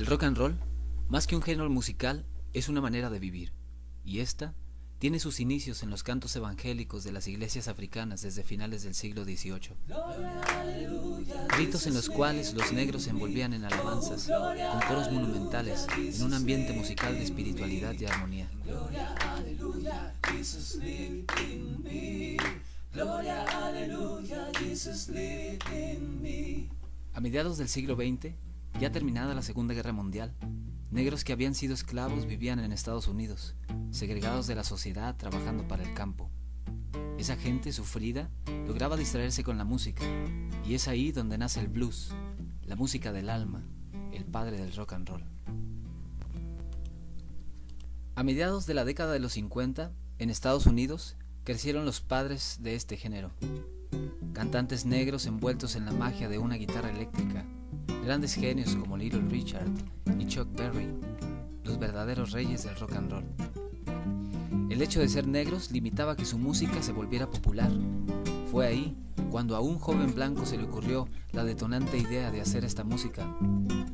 El rock and roll, más que un género musical, es una manera de vivir, y esta tiene sus inicios en los cantos evangélicos de las iglesias africanas desde finales del siglo XVIII. Ritos en los cuales los negros se envolvían en alabanzas, con coros monumentales, en un ambiente musical de espiritualidad y armonía. A mediados del siglo XX, ya terminada la Segunda Guerra Mundial, negros que habían sido esclavos vivían en Estados Unidos, segregados de la sociedad trabajando para el campo. Esa gente sufrida lograba distraerse con la música, y es ahí donde nace el blues, la música del alma, el padre del rock and roll. A mediados de la década de los 50, en Estados Unidos, crecieron los padres de este género. Cantantes negros envueltos en la magia de una guitarra eléctrica, grandes genios como Little Richard y Chuck Berry, los verdaderos reyes del rock and roll. El hecho de ser negros limitaba que su música se volviera popular. Fue ahí cuando a un joven blanco se le ocurrió la detonante idea de hacer esta música,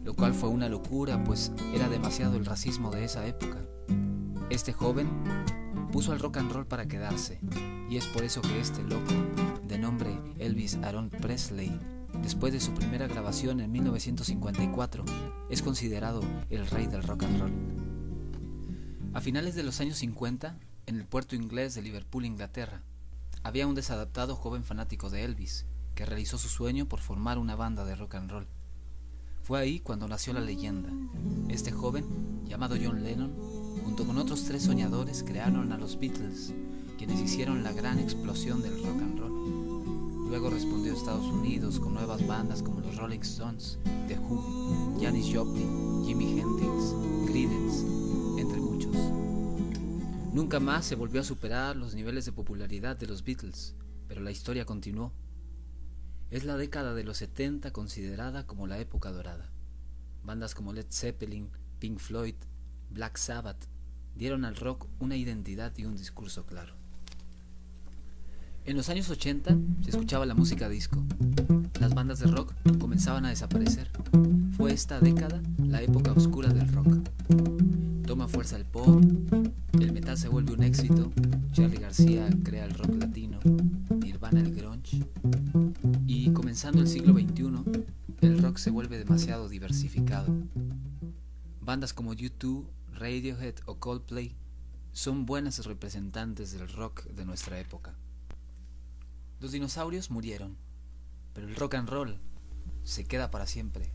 lo cual fue una locura, pues era demasiado el racismo de esa época. Este joven puso al rock and roll para quedarse, y es por eso que este loco, de nombre Elvis Aaron Presley, después de su primera grabación en 1954, es considerado el rey del rock and roll. A finales de los años 50, en el puerto inglés de Liverpool, Inglaterra, había un desadaptado joven fanático de Elvis, que realizó su sueño por formar una banda de rock and roll. Fue ahí cuando nació la leyenda. Este joven, llamado John Lennon, junto con otros 3 soñadores, crearon a los Beatles, quienes hicieron la gran explosión del rock and roll. Luego respondió Estados Unidos con nuevas bandas como los Rolling Stones, The Who, Janis Joplin, Jimi Hendrix, Creedence, entre muchos. Nunca más se volvió a superar los niveles de popularidad de los Beatles, pero la historia continuó. Es la década de los 70 considerada como la época dorada. Bandas como Led Zeppelin, Pink Floyd, Black Sabbath dieron al rock una identidad y un discurso claro. En los años 80 se escuchaba la música disco. Las bandas de rock comenzaban a desaparecer. Fue esta década la época oscura del rock. Toma fuerza el pop, el metal se vuelve un éxito, Charly García crea el rock latino, Nirvana el grunge, y comenzando el siglo XXI, el rock se vuelve demasiado diversificado. Bandas como U2, Radiohead o Coldplay son buenas representantes del rock de nuestra época. Los dinosaurios murieron, pero el rock and roll se queda para siempre.